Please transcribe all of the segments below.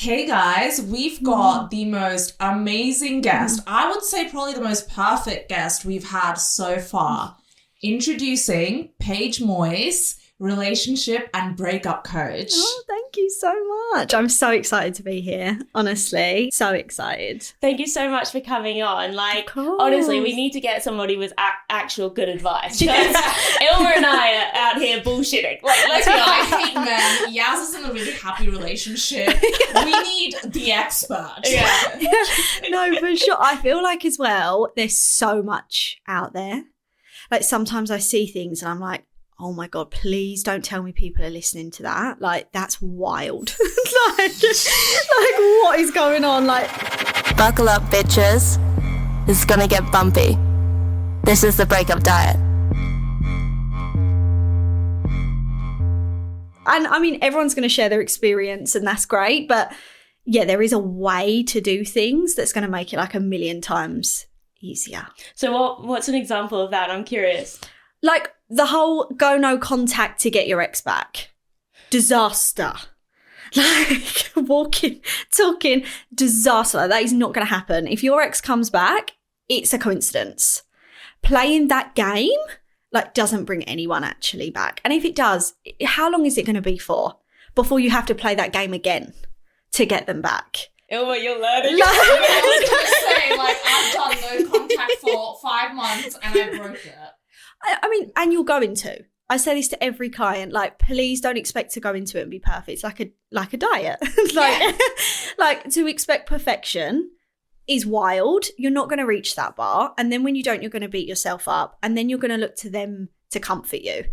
Hey guys, we've got the most amazing guest. I would say probably the most perfect guest we've had so far. Introducing Paige Moyce, Relationship and Breakup Coach. Oh, thank you so much. I'm so excited to be here, honestly. So excited. Thank you so much for coming on. Honestly, we need to get somebody with actual good advice. Because Ilma and I are out here bullshitting. Let's be honest. I think, man, Yaz is in a really happy relationship. We need the expert. Yeah. No, for sure. I feel like as well, there's so much out there. Like sometimes I see things and I'm like, oh my God, please don't tell me people are listening to that. Like, that's wild. like, what is going on? Like, buckle up, bitches. This is gonna get bumpy. This is the breakup diet. and I mean, everyone's going to share their experience and that's great. But yeah, there is a way to do things that's going to make it like a million times easier. So what's an example of that? I'm curious. Like the whole go no contact to get your ex back. Disaster. Like talking, disaster. Like, that is not going to happen. If your ex comes back, it's a coincidence. Playing that game, like, doesn't bring anyone actually back. And if it does, how long is it going to be for before you have to play that game again to get them back? Ilma, you're learning. I was going to say, I've done no contact for 5 months and I broke it. I mean, and you're going to. I say this to every client, like, please don't expect to go into it and be perfect. It's like a diet. Like to expect perfection is wild. You're not going to reach that bar. And then when you don't, you're going to beat yourself up. And then you're going to look to them to comfort you.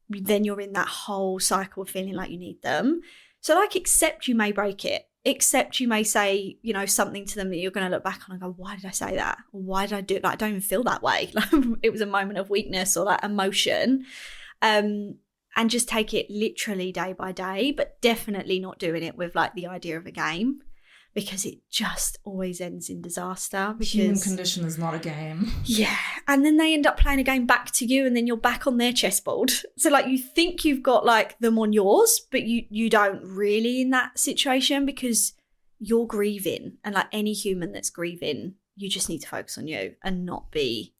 Then you're in that whole cycle of feeling like you need them. So like, accept you may break it. Except you may say, you know, something to them that you're going to look back on and go, why did I say that? Or why did I do it? Like, I don't even feel that way. Like, it was a moment of weakness or like emotion. And just take it literally day by day, but definitely not doing it with like the idea of a game, because it just always ends in disaster. Because human condition is not a game. Yeah. And then they end up playing a game back to you and then you're back on their chessboard. So like, you think you've got like them on yours, but you don't really in that situation, because you're grieving. And like any human that's grieving, you just need to focus on you and not be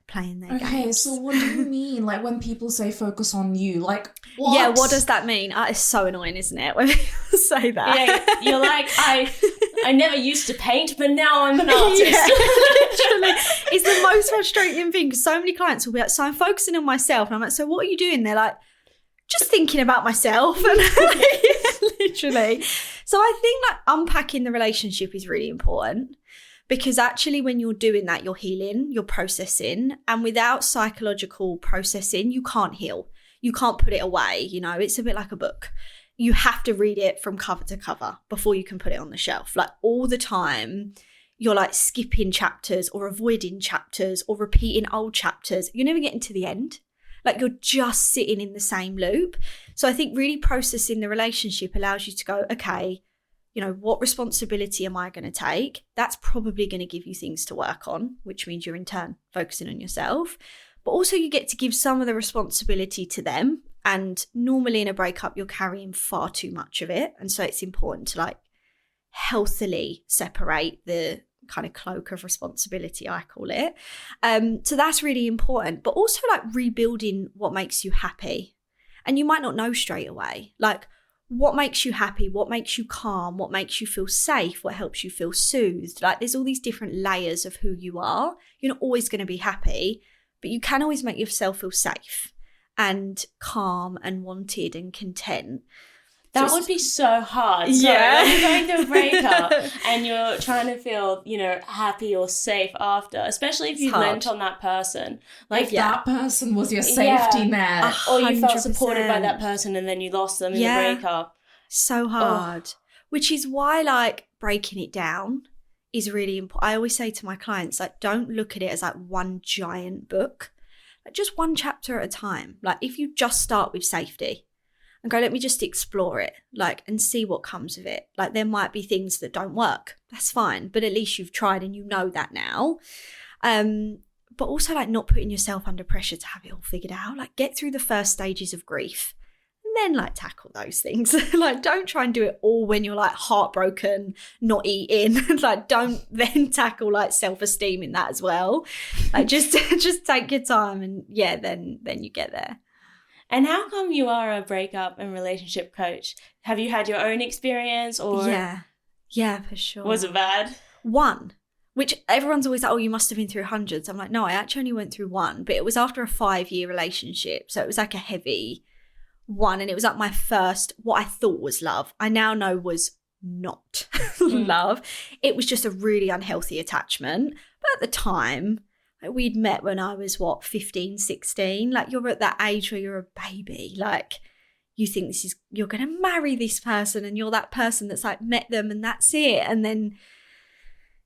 playing their games. Okay, so what do you mean? Like, when people say focus on you, like, what? Yeah, what does that mean? It's so annoying, isn't it, when people say that? Yeah, you're like, I never used to paint, but now I'm an artist. Yeah, literally. It's the most frustrating thing, because so many clients will be like, so I'm focusing on myself. And I'm like, so what are you doing? They're like, just thinking about myself. And literally. So I think like unpacking the relationship is really important. Because actually when you're doing that, you're healing, you're processing. And without psychological processing, you can't heal. You can't put it away. You know, it's a bit like a book. You have to read it from cover to cover before you can put it on the shelf. Like all the time, you're like skipping chapters or avoiding chapters or repeating old chapters. You're never getting to the end. Like you're just sitting in the same loop. So I think really processing the relationship allows you to go, okay, you know, what responsibility am I going to take? That's probably going to give you things to work on, which means you're in turn focusing on yourself. But also you get to give some of the responsibility to them. And normally in a breakup, you're carrying far too much of it. And so it's important to like healthily separate the kind of cloak of responsibility, I call it. So that's really important. But also like rebuilding what makes you happy. And you might not know straight away. Like, what makes you happy? What makes you calm? What makes you feel safe? What helps you feel soothed? Like there's all these different layers of who you are. You're not always going to be happy, but you can always make yourself feel safe and calm and wanted and content. That would be so hard. So Yeah. when you're going through a breakup and you're trying to feel, you know, happy or safe after, especially if you lent on that person. Like if that person was your safety net. Or you felt 100%. supported by that person and then you lost them in the breakup. So hard. Which is why like breaking it down is really important. I always say to my clients, like, don't look at it as like one giant book. Like just one chapter at a time. Like if you just start with safety and go, let me just explore it, like, and see what comes of it. Like there might be things that don't work. That's fine. But at least you've tried and you know that now. But also like not putting yourself under pressure to have it all figured out. Like get through the first stages of grief. And then like tackle those things. Like, don't try and do it all when you're like heartbroken, not eating. Like, don't then tackle like self-esteem in that as well. Like, just take your time, and yeah, then you get there. And how come you are a breakup and relationship coach? Have you had your own experience, or Yeah, for sure. was it bad? One, which everyone's always like, oh, you must have been through hundreds. I'm like, no, I actually only went through one, but it was after a 5-year relationship. So it was like a heavy one, and it was like my first, what I thought was love, I now know was not love. It was just a really unhealthy attachment. But at the time, like, we'd met when I was 15, 16. Like, you're at that age where you're a baby. Like, you think you're going to marry this person, and you're that person that's like met them and that's it. And then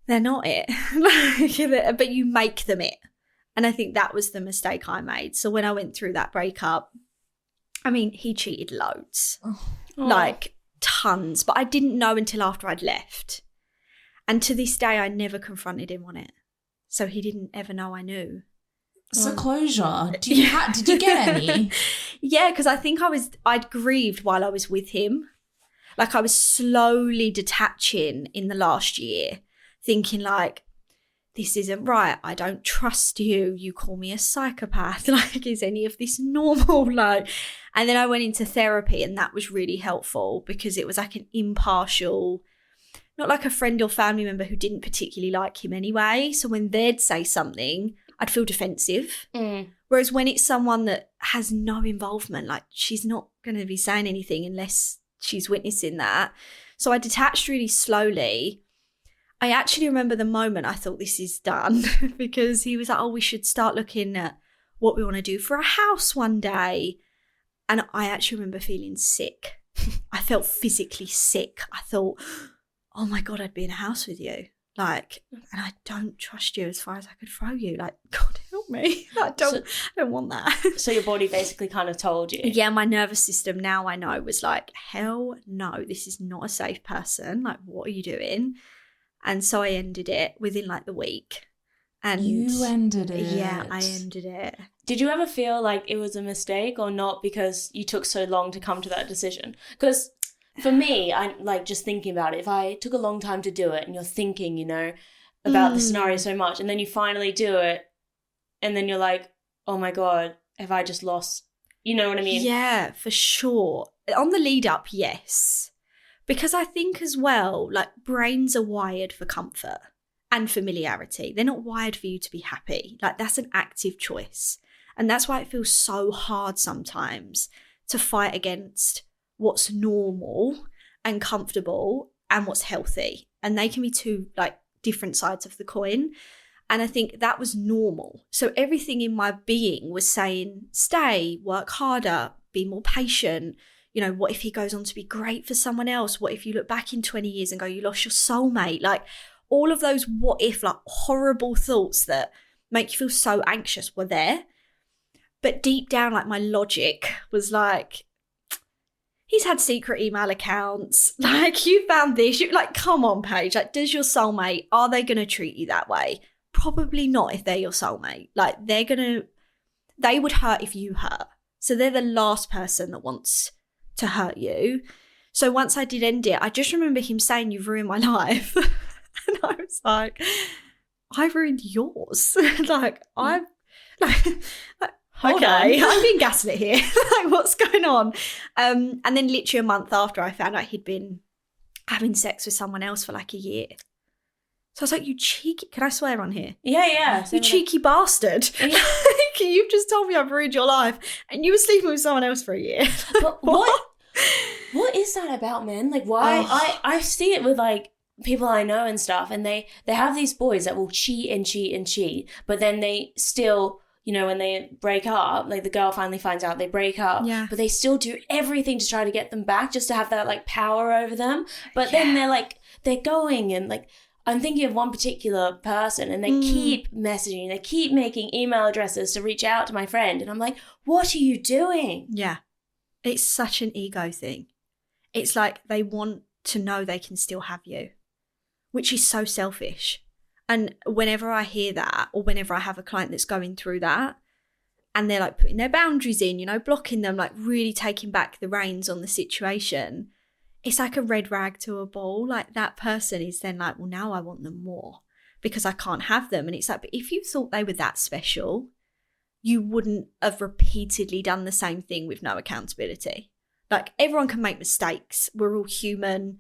they're not it. But you make them it. And I think that was the mistake I made. So when I went through that breakup, I mean, he cheated loads, like tons, but I didn't know until after I'd left. And to this day, I never confronted him on it. So he didn't ever know I knew. So closure. Did you get any? Yeah, because I think I'd grieved while I was with him. Like, I was slowly detaching in the last year, thinking like, this isn't right. I don't trust you. You call me a psychopath. Like, is any of this normal? Like, and then I went into therapy, and that was really helpful because it was like an impartial, not like a friend or family member who didn't particularly like him anyway. So when they'd say something, I'd feel defensive. Whereas when it's someone that has no involvement, like, she's not going to be saying anything unless she's witnessing that. So I detached really slowly. I actually remember the moment I thought, this is done, because he was like, oh, we should start looking at what we want to do for a house one day. And I actually remember feeling sick. I felt physically sick. I thought, oh my God, I'd be in a house with you. Like, and I don't trust you as far as I could throw you. Like, God help me. I don't want that. So your body basically kind of told you. Yeah, my nervous system now I know was like, hell no, this is not a safe person. Like, what are you doing? And so I ended it within like the week. And you ended it. Yeah, I ended it. Did you ever feel like it was a mistake or not because you took so long to come to that decision? Because for me, I like just thinking about it. If I took a long time to do it and you're thinking, you know, about the scenario so much, and then you finally do it, and then you're like, oh my God, have I just lost? You know what I mean? Yeah, for sure. On the lead up, yes. Because I think as well, like, brains are wired for comfort and familiarity. They're not wired for you to be happy. Like, that's an active choice. And that's why it feels so hard sometimes to fight against what's normal and comfortable and what's healthy. And they can be two like different sides of the coin. And I think that was normal. So everything in my being was saying, stay, work harder, be more patient. You know, what if he goes on to be great for someone else? What if you look back in 20 years and go, you lost your soulmate? Like, all of those what if, like, horrible thoughts that make you feel so anxious were there. But deep down, like, my logic was like, he's had secret email accounts. Like, you found this. You're like, come on, Paige. Like, does your soulmate, are they going to treat you that way? Probably not if they're your soulmate. Like, they would hurt if you hurt. So they're the last person that wants to hurt you. So once I did end it, I just remember him saying, you've ruined my life. And I was like, I've ruined yours. Like, I'm like okay, I'm being gaslit here. Like, what's going on? And then literally a month after, I found out he'd been having sex with someone else for like a year. So I was like, you cheeky, can I swear on here? Yeah. You cheeky bastard. Yeah. You've just told me I've ruined your life and you were sleeping with someone else for a year. But what is that about, men? Like, why? I see it with like people I know and stuff, and they have these boys that will cheat and cheat and cheat, but then they still, you know, when they break up, like the girl finally finds out they break up, but they still do everything to try to get them back just to have that like power over them. But then they're going and like, I'm thinking of one particular person and they keep messaging, they keep making email addresses to reach out to my friend. And I'm like, what are you doing? Yeah. It's such an ego thing. It's like they want to know they can still have you, which is so selfish. And whenever I hear that, or whenever I have a client that's going through that, and they're like putting their boundaries in, you know, blocking them, like really taking back the reins on the situation, it's like a red rag to a bull. Like that person is then like, well, now I want them more because I can't have them. And it's like, but if you thought they were that special, you wouldn't have repeatedly done the same thing with no accountability. Like everyone can make mistakes. We're all human.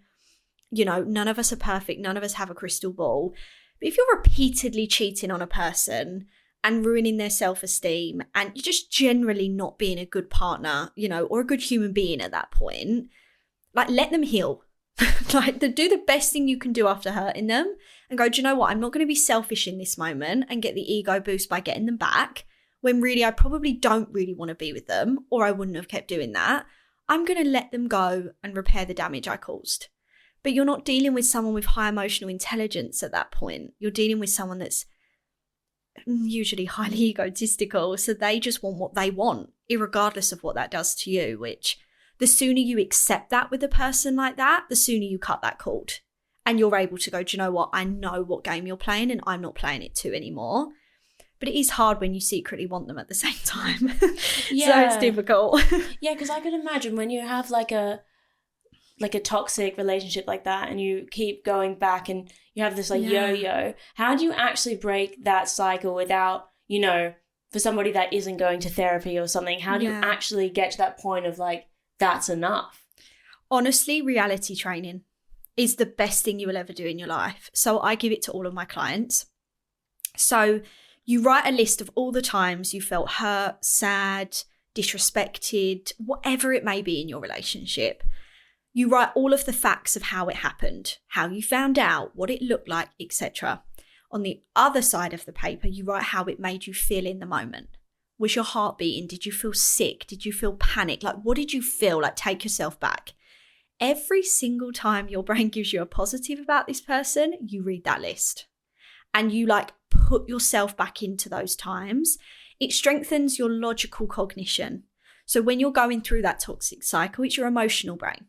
You know, none of us are perfect. None of us have a crystal ball. But if you're repeatedly cheating on a person and ruining their self-esteem and you're just generally not being a good partner, you know, or a good human being at that point, like let them heal. Like do the best thing you can do after hurting them and go, do you know what? I'm not going to be selfish in this moment and get the ego boost by getting them back when really I probably don't really want to be with them, or I wouldn't have kept doing that. I'm going to let them go and repair the damage I caused. But you're not dealing with someone with high emotional intelligence at that point. You're dealing with someone that's usually highly egotistical. So they just want what they want, irregardless of what that does to you, which the sooner you accept that with a person like that, the sooner you cut that cord. And you're able to go, do you know what? I know what game you're playing and I'm not playing it too anymore. But it is hard when you secretly want them at the same time. Yeah. So it's difficult. Yeah, because I could imagine when you have like a toxic relationship like that and you keep going back and you have this like yo-yo, how do you actually break that cycle without, you know, for somebody that isn't going to therapy or something, how do you actually get to that point of like, that's enough? Honestly, reality training is the best thing you will ever do in your life. So I give it to all of my clients. So you write a list of all the times you felt hurt, sad, disrespected, whatever it may be in your relationship. You write all of the facts of how it happened, how you found out, what it looked like, etc. On the other side of the paper, you write how it made you feel in the moment. Was your heart beating? Did you feel sick? Did you feel panic? Like, what did you feel? Like, take yourself back. Every single time your brain gives you a positive about this person, you read that list. And you like put yourself back into those times. It strengthens your logical cognition. So when you're going through that toxic cycle, it's your emotional brain.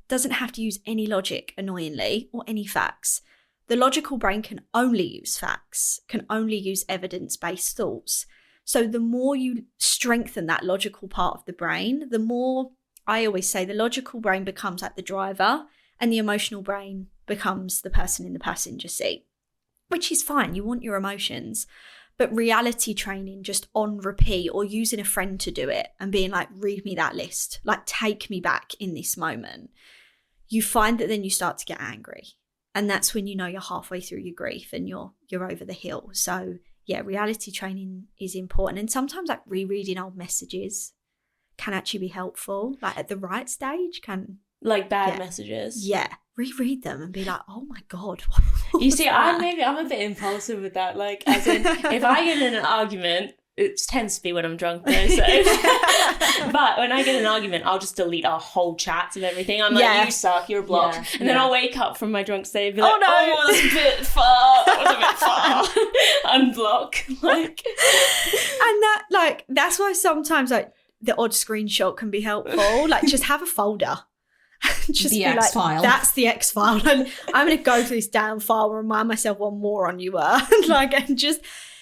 Doesn't have to use any logic, annoyingly, or any facts. The logical brain can only use facts, can only use evidence-based thoughts. So the more you strengthen that logical part of the brain, the more, I always say, the logical brain becomes like the driver and the emotional brain becomes the person in the passenger seat, which is fine. You want your emotions. But reality training just on repeat, or using a friend to do it and being like, read me that list, like take me back in this moment. You find that then you start to get angry. And that's when you know you're halfway through your grief and you're over the hill. So yeah, reality training is important. And sometimes like rereading old messages can actually be helpful. Like at the right stage can... Like bad messages. Yeah. Reread them and be like, oh my God. You see, I'm a bit impulsive with that. Like, as in, if I get in an argument, it tends to be when I'm drunk though. So. But when I get in an argument, I'll just delete our whole chats and everything. I'm like, you suck, you're blocked. Yeah. And then I'll wake up from my drunk state and be like, oh no, that's a bit far. That was a bit far. Unblock. Like. And that's why sometimes like the odd screenshot can be helpful. Like just have a folder. Just the be X file. That's the X file. And I'm going to go through this damn file and remind myself what moron you were. And just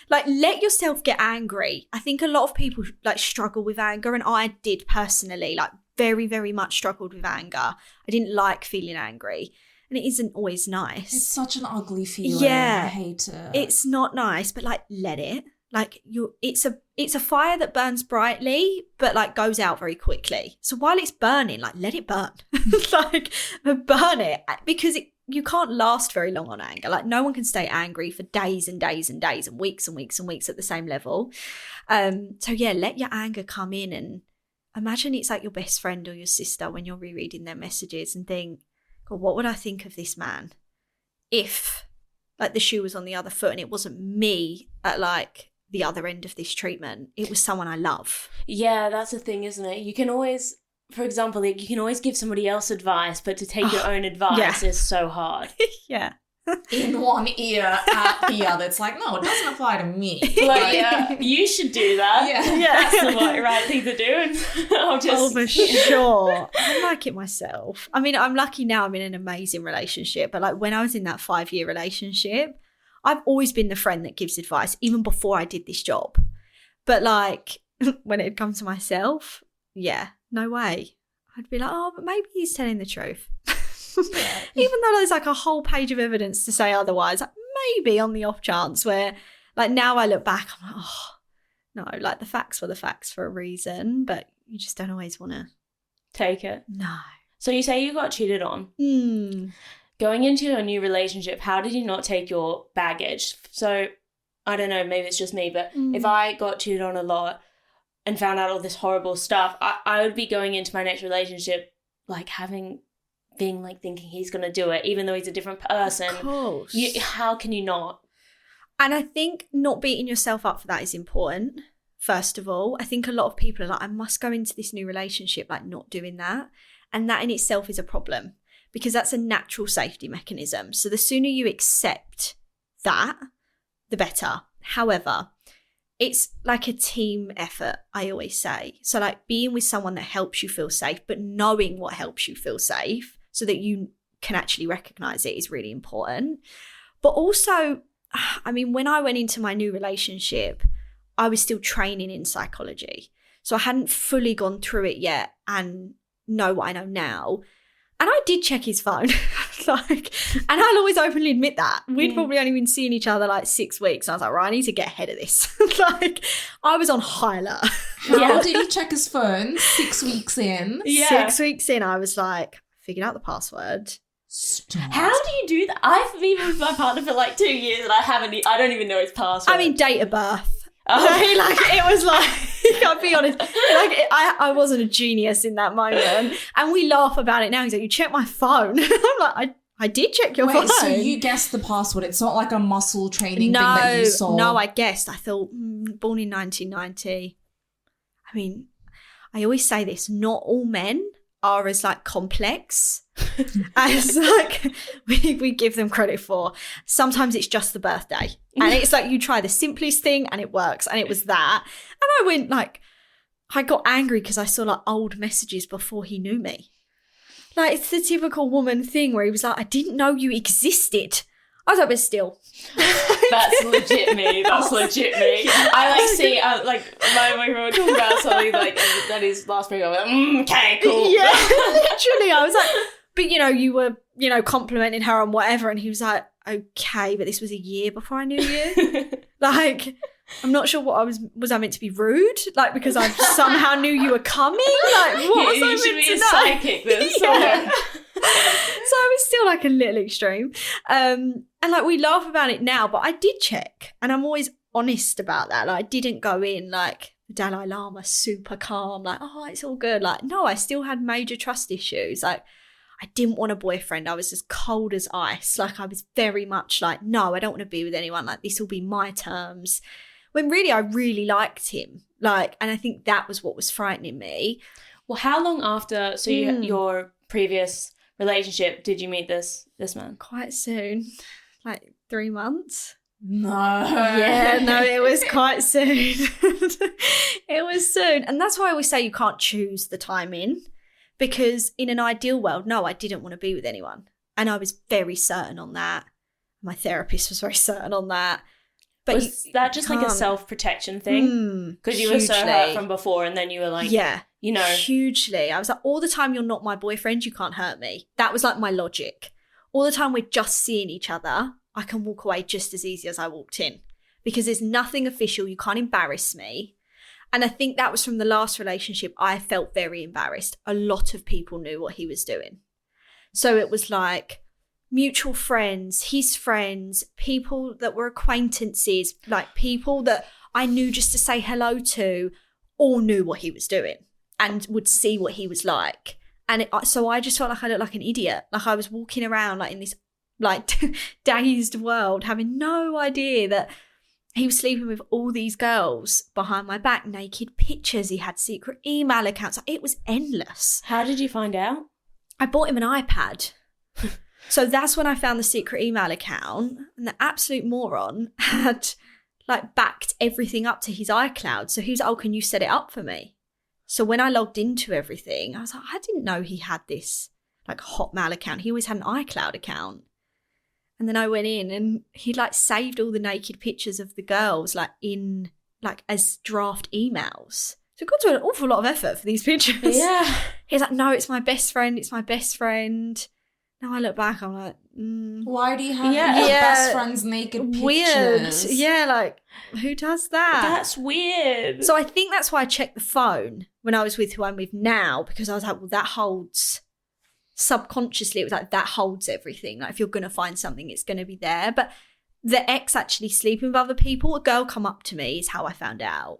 like let yourself get angry. I think a lot of people like struggle with anger, and I did personally, like very, very much struggled with anger. I didn't like feeling angry, and it isn't always nice. It's such an ugly feeling. Yeah, I hate it. It's not nice, but like let it. Like it's a fire that burns brightly, but like goes out very quickly. So while it's burning, like let it burn, like burn it, because you can't last very long on anger. Like no one can stay angry for days and days and days and weeks and weeks and weeks at the same level. So yeah, let your anger come in and imagine it's like your best friend or your sister when you're rereading their messages and think, God, what would I think of this man if like the shoe was on the other foot and it wasn't me at like the other end of this treatment, it was someone I love. Yeah, that's the thing, isn't it? You can always, for example, like you can always give somebody else advice, but to take your own advice is so hard. Yeah. In one ear, at the other. It's like, no, it doesn't apply to me. Like, yeah, you should do that. Yeah. That's the right thing to do. And I'll just... Oh, for sure. I like it myself. I mean, I'm lucky now I'm in an amazing relationship, but like when I was in that 5-year relationship, I've always been the friend that gives advice, even before I did this job. But like, when it comes to myself, yeah, no way. I'd be like, oh, but maybe he's telling the truth. Yeah. Even though there's like a whole page of evidence to say otherwise, like maybe on the off chance where like now I look back, I'm like, oh, no, like the facts were the facts for a reason, but you just don't always want to take it. No. So you say you got cheated on. Going into a new relationship, how did you not take your baggage? So I don't know, maybe it's just me, but if I got cheated on a lot and found out all this horrible stuff, I would be going into my next relationship like being like thinking he's going to do it, even though he's a different person. Of course. How can you not? And I think not beating yourself up for that is important, first of all. I think a lot of people are like, I must go into this new relationship like not doing that. And that in itself is a problem because that's a natural safety mechanism. So the sooner you accept that, the better. However, it's like a team effort, I always say. So like being with someone that helps you feel safe, but knowing what helps you feel safe so that you can actually recognize it is really important. But also, I mean, when I went into my new relationship, I was still training in psychology. So I hadn't fully gone through it yet and know what I know now. And I did check his phone. And I'll always openly admit that. We'd probably only been seeing each other like 6 weeks. And I was like, right, I need to get ahead of this. I was on high alert. How did he check his phone 6 weeks in? Yeah. 6 weeks in, I was like, figured out the password. Stop. How do you do that? I've been with my partner for like 2 years and I don't even know his password. I mean, date of birth. It was like, I'll be honest, I wasn't a genius in that moment. And we laugh about it now. He's like, you checked my phone. I'm like, I did check your phone. So you guessed the password. It's not like a muscle training thing that you saw. No, I guessed. I thought, born in 1990. I mean, I always say this, not all men are as like complex as like we give them credit for. Sometimes it's just the birthday and it's like you try the simplest thing and it works, and it was that. And I went like, I got angry because I saw like old messages before he knew me. Like it's the typical woman thing where he was like, I didn't know you existed. I was like, but still. That's legit me. That's legit me. I like see, like my boyfriend would talk about something like that is last week. I was like, okay, cool. Yeah, literally. I was like, but you were, complimenting her on whatever. And he was like, okay, but this was a year before I knew you. Like, I'm not sure what was I meant to be rude? Like, because I somehow knew you were coming? Like, what was I meant to know? You should be a psychic this. Yeah. So I was still like a little extreme. And like we laugh about it now, but I did check. And I'm always honest about that. Like I didn't go in like the Dalai Lama super calm, like, oh, it's all good. Like, no, I still had major trust issues. Like I didn't want a boyfriend. I was as cold as ice. Like I was very much like, no, I don't want to be with anyone. Like this will be my terms. When really I really liked him. Like, and I think that was what was frightening me. Well, how long after your previous relationship did you meet this man? Quite soon, like 3 months. No. Yeah, no, it was quite soon. It was soon. And that's why I always say you can't choose the timing, because in an ideal world, no, I didn't want to be with anyone. And I was very certain on that. My therapist was very certain on that. But was that just like a self-protection thing? Because you were so hurt from before and then you were like, yeah, hugely. I was like, all the time you're not my boyfriend, you can't hurt me. That was like my logic. All the time we're just seeing each other, I can walk away just as easy as I walked in, because there's nothing official. You can't embarrass me. And I think that was from the last relationship. I felt very embarrassed. A lot of people knew what he was doing. So it was like mutual friends, his friends, people that were acquaintances, like people that I knew just to say hello to, all knew what he was doing and would see what he was like. And so I just felt like I looked like an idiot. Like I was walking around like in this like dazed world, having no idea that he was sleeping with all these girls behind my back, naked pictures. He had secret email accounts. It was endless. How did you find out? I bought him an iPad. So that's when I found the secret email account, and the absolute moron had like backed everything up to his iCloud. So he was like, oh, can you set it up for me? So when I logged into everything, I was like, I didn't know he had this like Hotmail account. He always had an iCloud account. And then I went in and he like saved all the naked pictures of the girls like in like as draft emails. So it got to an awful lot of effort for these pictures. Yeah. He's like, no, it's my best friend. It's my best friend. Now I look back, I'm like, why do you have Yeah. your Yeah. best friend's naked pictures? weird. Yeah, like, who does that? That's weird. So I think that's why I checked the phone when I was with who I'm with now, because I was like, well, that holds, subconsciously, it was like, that holds everything. Like, if you're going to find something, it's going to be there. But the ex actually sleeping with other people, a girl come up to me, is how I found out,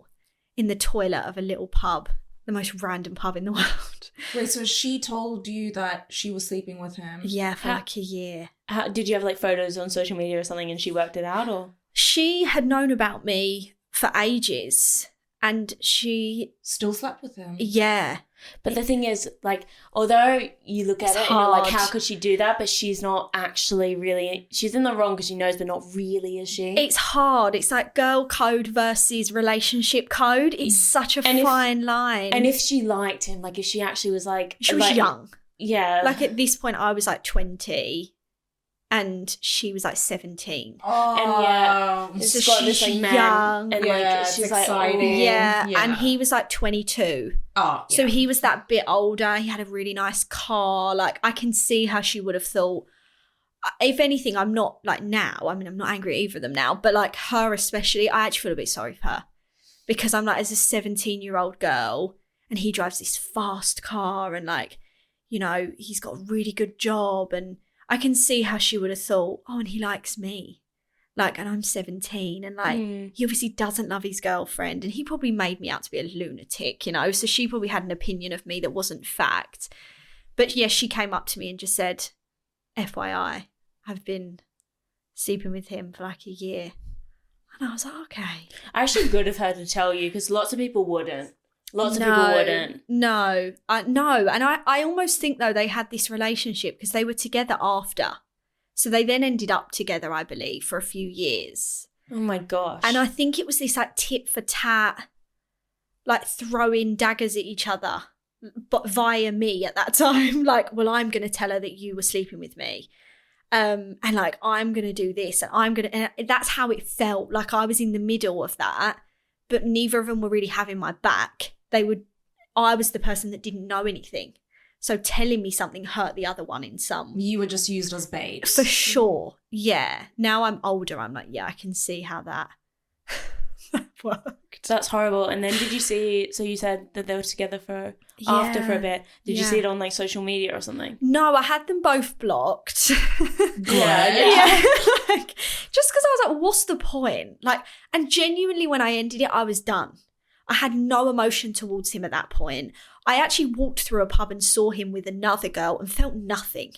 in the toilet of a little pub, the most random pub in the world. Wait, so she told you that she was sleeping with him? Yeah, for like a year. How, did you have like photos on social media or something and she worked it out, or? She had known about me for ages, and she, Still slept with him? yeah. But the thing is, like, although you look at It's it and you're like, hard. how could she do that? But she's not actually really, she's in the wrong because she knows, but not really, is she? It's hard. It's like girl code versus relationship code. It's such a And if- fine line. And if she liked him, like if she actually was like... she was like, young. Yeah. Like at this point, I was like 20 and she was like 17. Oh, And yeah, it's So just got this like she's man. young. And Yeah, like, it's she's exciting. like, oh. Yeah. Yeah. And he was like 22. Oh, So he was that bit older. He had a really nice car. Like, I can see how she would have thought. If anything, I'm not like now. I mean, I'm not angry at either of them now, but like her especially, I actually feel a bit sorry for her, because I'm like, as a 17-year-old girl, and he drives this fast car, and like, you know, he's got a really good job, and I can see how she would have thought, oh, and he likes me. Like, and I'm 17, and like, he obviously doesn't love his girlfriend, and he probably made me out to be a lunatic, you know? So she probably had an opinion of me that wasn't fact. But yeah, she came up to me and just said, FYI, I've been sleeping with him for like a year. And I was like, okay. Actually good of her to tell you, because lots of people wouldn't. Lots of people wouldn't. No. No. And I almost think, though, they had this relationship because they were together after. So they then ended up together, I believe, for a few years. Oh my gosh. And I think it was this like tit for tat, like throwing daggers at each other, but via me at that time. Like, well, I'm going to tell her that you were sleeping with me. And like, I'm going to do this, and I'm going to, and that's how it felt. Like I was in the middle of that, but neither of them were really having my back. I was the person that didn't know anything. So telling me something hurt the other one in some. You were just used as bait. For sure. Yeah. Now I'm older. I'm like, yeah, I can see how that worked. That's horrible. And then did you see, so you said that they were together for, after for a bit. Did you Yeah. see it on like social media or something? No, I had them both blocked. Yeah. Like, just because I was like, what's the point? Like, and genuinely when I ended it, I was done. I had no emotion towards him at that point. I actually walked through a pub and saw him with another girl and felt nothing.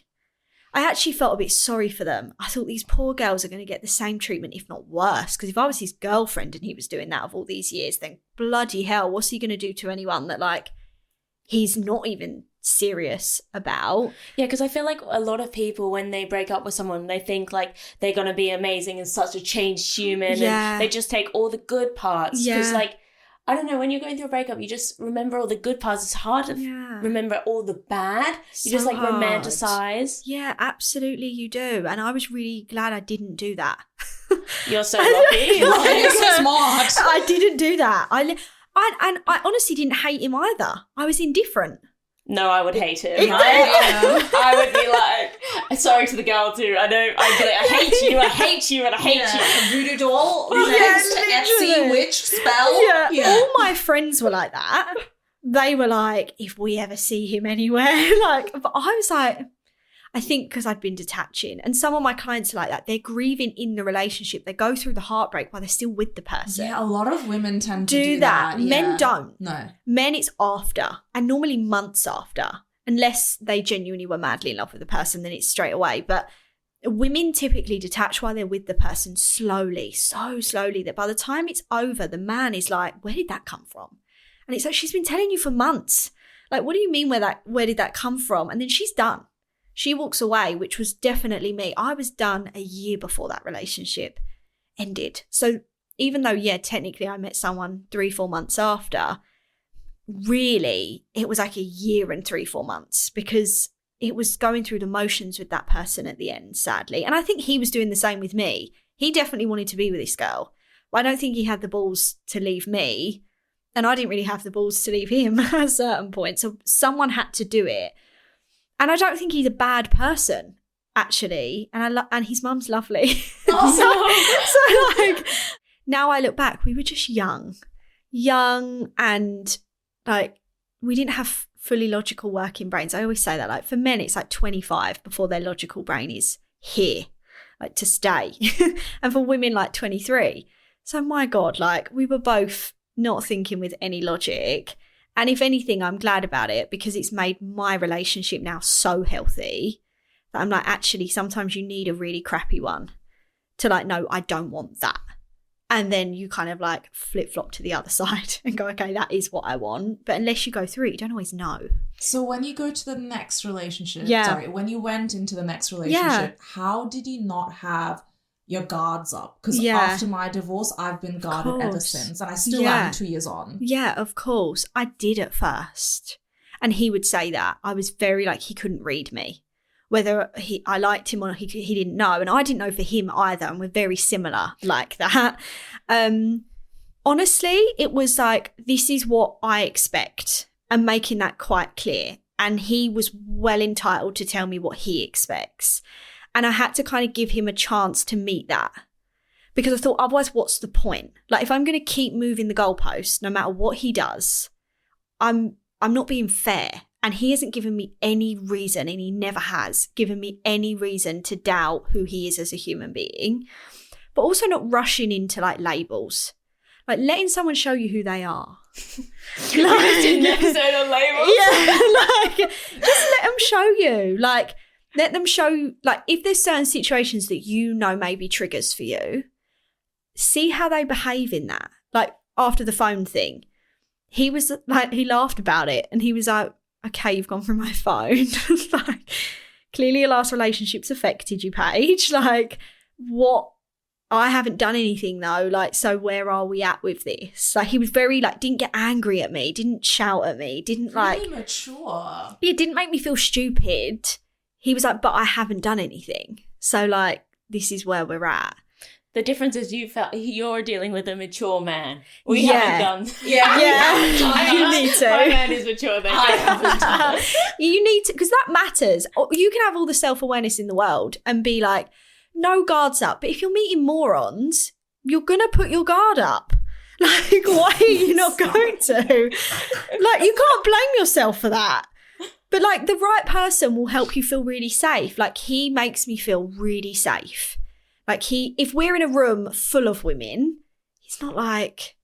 I actually felt a bit sorry for them. I thought these poor girls are going to get the same treatment, if not worse. Because if I was his girlfriend and he was doing that of all these years, then bloody hell, what's he going to do to anyone that like he's not even serious about? Yeah, because I feel like a lot of people, when they break up with someone, they think like they're going to be amazing and such a changed human. Yeah. And they just take all the good parts. Because Yeah. like, I don't know, when you're going through a breakup, you just remember all the good parts. It's hard to Yeah. remember all the bad. You So just like hard. romanticize. Yeah, absolutely you do. And I was really glad I didn't do that. You're so lucky. You're so smart. I didn't do that. I honestly didn't hate him either. I was indifferent. No, I would hate him. Yeah. I would be like, sorry to the girl too. I'd be like, I hate you, I hate you, and I hate you. A voodoo doll, Yeah, next Etsy literally. witch spell. All my friends were like that. They were like, if we ever see him anywhere, like, but I was like, I think because I'd been detaching, and some of my clients are like that. They're grieving in the relationship. They go through the heartbreak while they're still with the person. Yeah, a lot of women tend to Do do that. that. Men Yeah. don't. No. Men, it's after, and normally months after, unless they genuinely were madly in love with the person, then it's straight away. But women typically detach while they're with the person slowly, so slowly that by the time it's over, the man is like, where did that come from? And it's like, she's been telling you for months. Like, what do you mean where did that come from? And then she's done. She walks away, which was definitely me. I was done a year before that relationship ended. So even though, yeah, technically I met someone 3-4 months after, really it was like a year and 3-4 months, because it was going through the motions with that person at the end, sadly. And I think he was doing the same with me. He definitely wanted to be with this girl, I don't think he had the balls to leave me, and I didn't really have the balls to leave him at a certain point. So someone had to do it. And I don't think he's a bad person, actually. And his mum's lovely. Oh. so like, now I look back, we were just young, and like, we didn't have fully logical working brains. I always say that, like, for men, it's like 25 before their logical brain is here, like, to stay. And for women, like 23. So my God, like, we were both not thinking with any logic. And if anything, I'm glad about it, because it's made my relationship now so healthy that I'm like, actually, sometimes you need a really crappy one to like, no, I don't want that. And then you kind of like flip-flop to the other side and go, okay, that is what I want. But unless you go through it, you don't always know. So when you go to the next relationship, when you went into the next relationship, how did you not have your guards up? Because after my divorce, I've been guarded ever since. And I still am 2 years on. Yeah, of course. I did at first. And he would say that. I was very like, he couldn't read me. Whether I liked him or he didn't know. And I didn't know for him either. And we're very similar like that. Honestly, it was like, this is what I expect. And making that quite clear. And he was well entitled to tell me what he expects. And I had to kind of give him a chance to meet that. Because I thought, otherwise, what's the point? Like, if I'm going to keep moving the goalpost, no matter what he does, I'm not being fair. And he hasn't given me any reason, and he never has given me any reason to doubt who he is as a human being. But also not rushing into like labels. Like letting someone show you who they are. Like, an episode on labels. Yeah, like just let them show you. Like let them show, like if there's certain situations that you know may be triggers for you, see how they behave in that. Like after the phone thing, he was like, he laughed about it and he was like, okay, you've gone through my phone. Like, clearly your last relationship's affected you, Paige. Like, what? I haven't done anything though. Like, so where are we at with this? Like, he was very like, didn't get angry at me, didn't shout at me, didn't like. Really mature. It didn't make me feel stupid. He was like, but I haven't done anything. So like, this is where we're at. The difference is you're dealing with a mature man. We haven't done. Yeah. You need to. My man is mature. I haven't done. You need to, because that matters. You can have all the self-awareness in the world and be like, no guards up. But if you're meeting morons, you're going to put your guard up. Like, why are you not going to? Like, you can't blame yourself for that. But like, the right person will help you feel really safe. Like, he makes me feel really safe. Like if we're in a room full of women, he's not like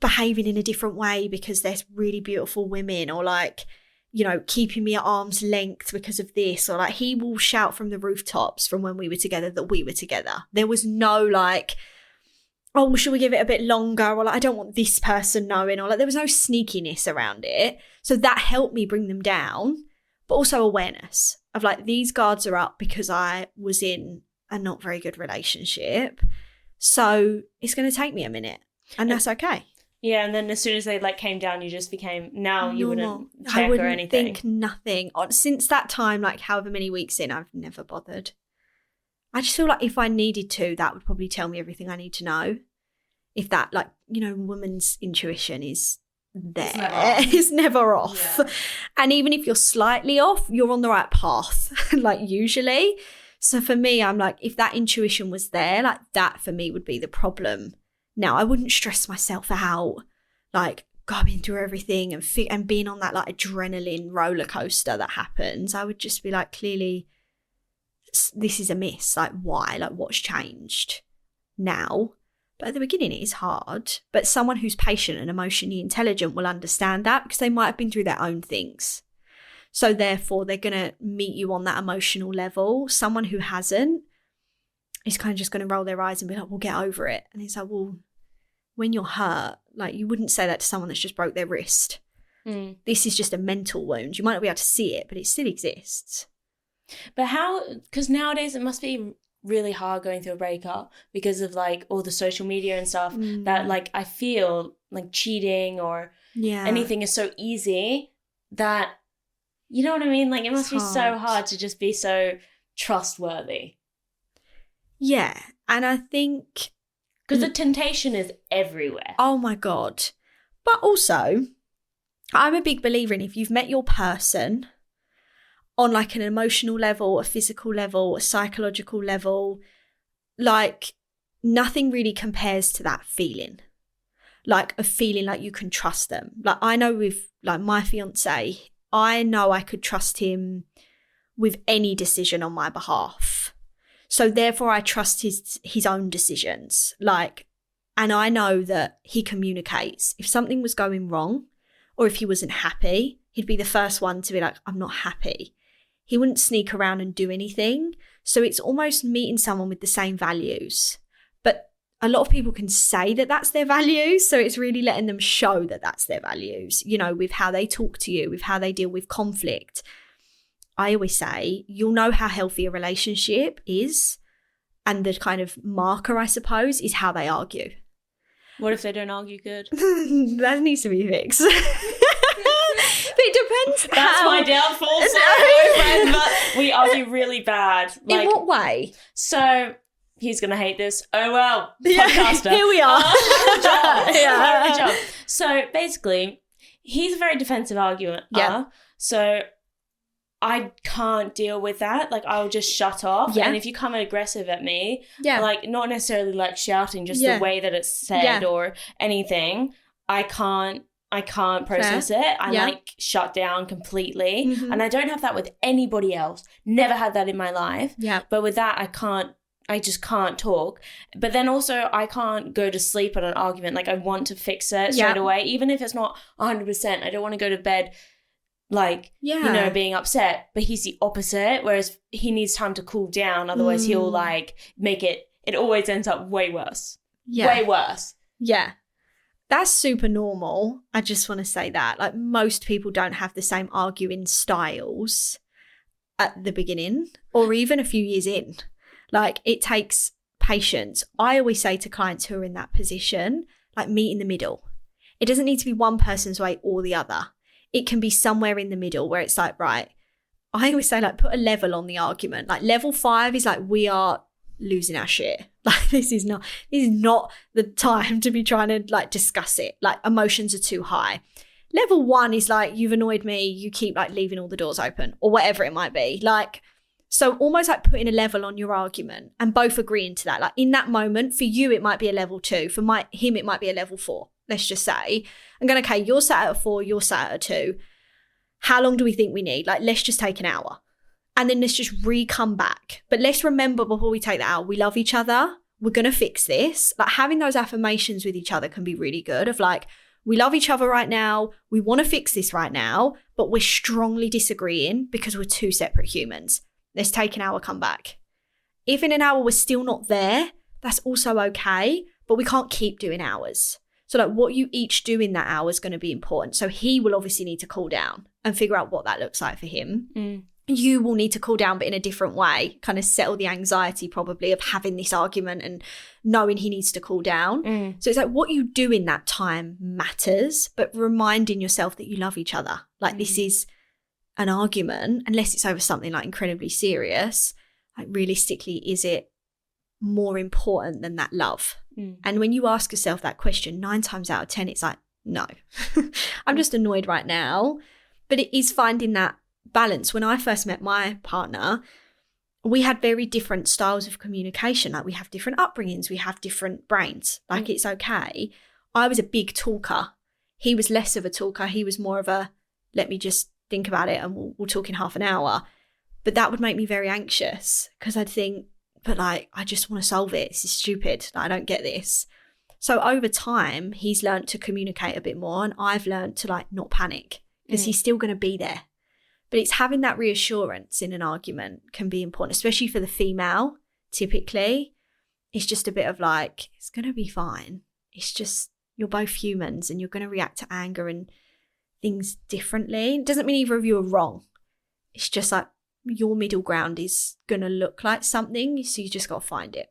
behaving in a different way because there's really beautiful women or like, you know, keeping me at arm's length because of this, or like he will shout from the rooftops from when we were together that we were together. There was no like, oh, well, should we give it a bit longer? Or like, I don't want this person knowing, or like there was no sneakiness around it. So that helped me bring them down, but also awareness of like, these guards are up because I was in a not very good relationship. So it's going to take me a minute and that's okay. Yeah. And then as soon as they like came down, you just became, now you wouldn't check I wouldn't or anything. Think nothing. Since that time, like however many weeks in, I've never bothered. I just feel like if I needed to, that would probably tell me everything I need to know. If that, like, you know, woman's intuition is there. It's never off. Yeah. And even if you're slightly off, you're on the right path, like usually. So for me, I'm like, if that intuition was there, like that for me would be the problem. Now, I wouldn't stress myself out, like going through everything and being on that like adrenaline roller coaster that happens. I would just be like, clearly, this is a miss. Like, why? Like, what's changed now? But at the beginning, it is hard. But someone who's patient and emotionally intelligent will understand that because they might have been through their own things. So therefore, they're going to meet you on that emotional level. Someone who hasn't is kind of just going to roll their eyes and be like, we'll get over it. And it's like, well, when you're hurt, like you wouldn't say that to someone that's just broke their wrist. This is just a mental wound. You might not be able to see it, but it still exists. But how, because nowadays it must be really hard going through a breakup because of like all the social media and stuff that like I feel like cheating or anything is so easy that, you know what I mean? Like, it must be so hard to just be so trustworthy. Yeah. And I think Because the temptation is everywhere. Oh my God. But also, I'm a big believer in if you've met your person on like an emotional level, a physical level, a psychological level, like nothing really compares to that feeling. Like a feeling like you can trust them. Like I know with like my fiance, I know I could trust him with any decision on my behalf. So therefore I trust his own decisions. Like, and I know that he communicates. If something was going wrong or if he wasn't happy, he'd be the first one to be like, I'm not happy. He wouldn't sneak around and do anything. So it's almost meeting someone with the same values. But a lot of people can say that that's their values. So it's really letting them show that that's their values, you know, with how they talk to you, with how they deal with conflict. I always say, you'll know how healthy a relationship is. And the kind of marker, I suppose, is how they argue. What if they don't argue good? That needs to be fixed. It depends. That's my downfall. Sorry, boyfriend, but we argue really bad. Like, in what way? So he's gonna hate this. Oh well, podcaster. Here we are. Good job. So basically, he's a very defensive argument. Yeah. So I can't deal with that. Like, I'll just shut off. Yeah. And if you come aggressive at me, yeah, like not necessarily like shouting, just the way that it's said or anything, I can't process it. I like shut down completely. Mm-hmm. And I don't have that with anybody else. Never had that in my life. Yeah. But with that, I just can't talk. But then also I can't go to sleep on an argument. Like, I want to fix it straight away. Even if it's not 100%, I don't want to go to bed like, you know, being upset. But he's the opposite. Whereas he needs time to cool down. Otherwise he'll like make it always ends up way worse. Yeah. Way worse. Yeah. That's super normal. I just want to say that. Like, most people don't have the same arguing styles at the beginning or even a few years in. Like, it takes patience. I always say to clients who are in that position, like, meet in the middle. It doesn't need to be one person's way or the other. It can be somewhere in the middle where it's like, right, I always say, like, put a level on the argument. Like, level 5 is like, we are losing our shit. Like, this is not the time to be trying to like discuss it. Like, emotions are too high. Level 1 is like, you've annoyed me, you keep like leaving all the doors open or whatever it might be. Like, so almost like putting a level on your argument and both agreeing to that. Like, in that moment, for you, it might be a level 2. For him, it might be a level 4. Let's just say, I'm going, okay, you're sat at a 4, you're sat at a 2. How long do we think we need? Like, let's just take an hour. And then let's just come back. But let's remember before we take that out, we love each other. We're going to fix this. Like, having those affirmations with each other can be really good of like, we love each other right now. We want to fix this right now, but we're strongly disagreeing because we're two separate humans. Let's take an hour, come back. If in an hour we're still not there, that's also okay, but we can't keep doing hours. So like, what you each do in that hour is going to be important. So he will obviously need to cool down and figure out what that looks like for him. You will need to cool down, but in a different way, kind of settle the anxiety probably of having this argument and knowing he needs to cool down. So it's like, what you do in that time matters, but reminding yourself that you love each other. Like, this is an argument, unless it's over something like incredibly serious. Like, realistically, is it more important than that love? And when you ask yourself that question, 9 times out of 10, it's like, no, I'm just annoyed right now. But it is finding that balance. When I first met my partner, we had very different styles of communication. Like, we have different upbringings, we have different brains. Like, it's okay. I was a big talker. He was less of a talker. He was more of a, let me just think about it and we'll talk in half an hour. But that would make me very anxious because I'd think, but like, I just want to solve it. This is stupid. Like, I don't get this. So over time, he's learned to communicate a bit more and I've learned to like not panic because he's still going to be there. But it's having that reassurance in an argument can be important, especially for the female. Typically, it's just a bit of like, it's going to be fine. It's just, you're both humans and you're going to react to anger and things differently. It doesn't mean either of you are wrong. It's just like your middle ground is going to look like something. So you just got to find it.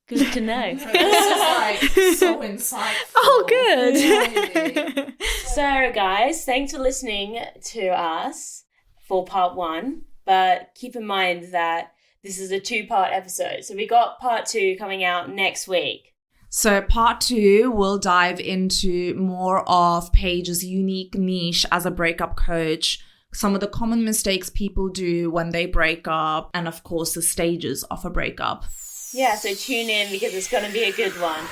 Good to know. This is like so insightful. Oh, good. So, guys, thanks for listening to us for part 1. But keep in mind that this is a 2-part episode. So we got part 2 coming out next week. So part 2, we'll dive into more of Paige's unique niche as a breakup coach, some of the common mistakes people do when they break up, and of course the stages of a breakup. Yeah, so tune in because it's going to be a good one.